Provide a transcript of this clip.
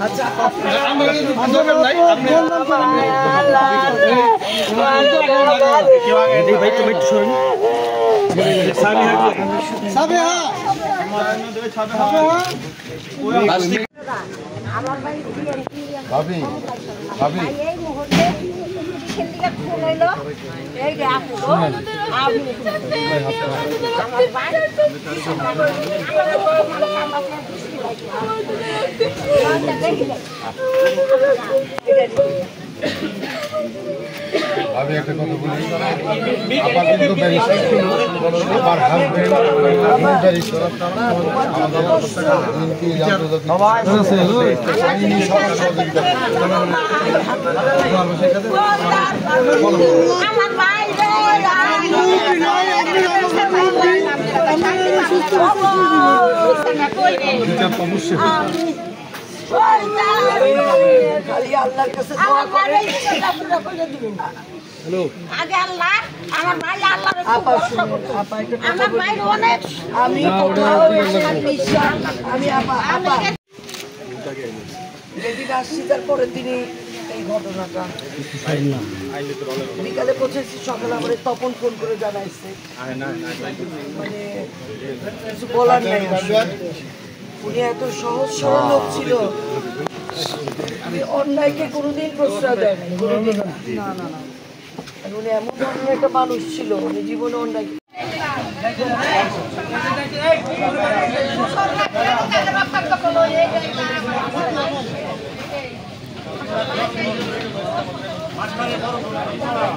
আচ্ছা ভাবি ভাবি এই মুহূর্তে ছেলেকে ফোন হইলো এই যে আপু আমার ভাই আমি একটা কথা বলি আপা কিন্তু আমার হাজবেন্ড আইনি সবার সহযোগিতা আমার ভাই আগে আল্লাহ আমার ভাই আল্লাহ আমার ভাই অনেক আমি যেদিন আসছি তারপরের দিনই এই ঘটনাটা বিকালে পৌঁছেছি, সকালে আমার তপন ফোন করে জানাইছে, মানে কিছু বলার নাই। উনি এত সহজ সরল লোক ছিল, অন্যায়কে কোনোদিন প্রশ্রয় দেয় না, কোনোদিন না না না। উনি এমন ধরনের একটা মানুষ ছিল, উনি জীবনে অন্যায় সবাই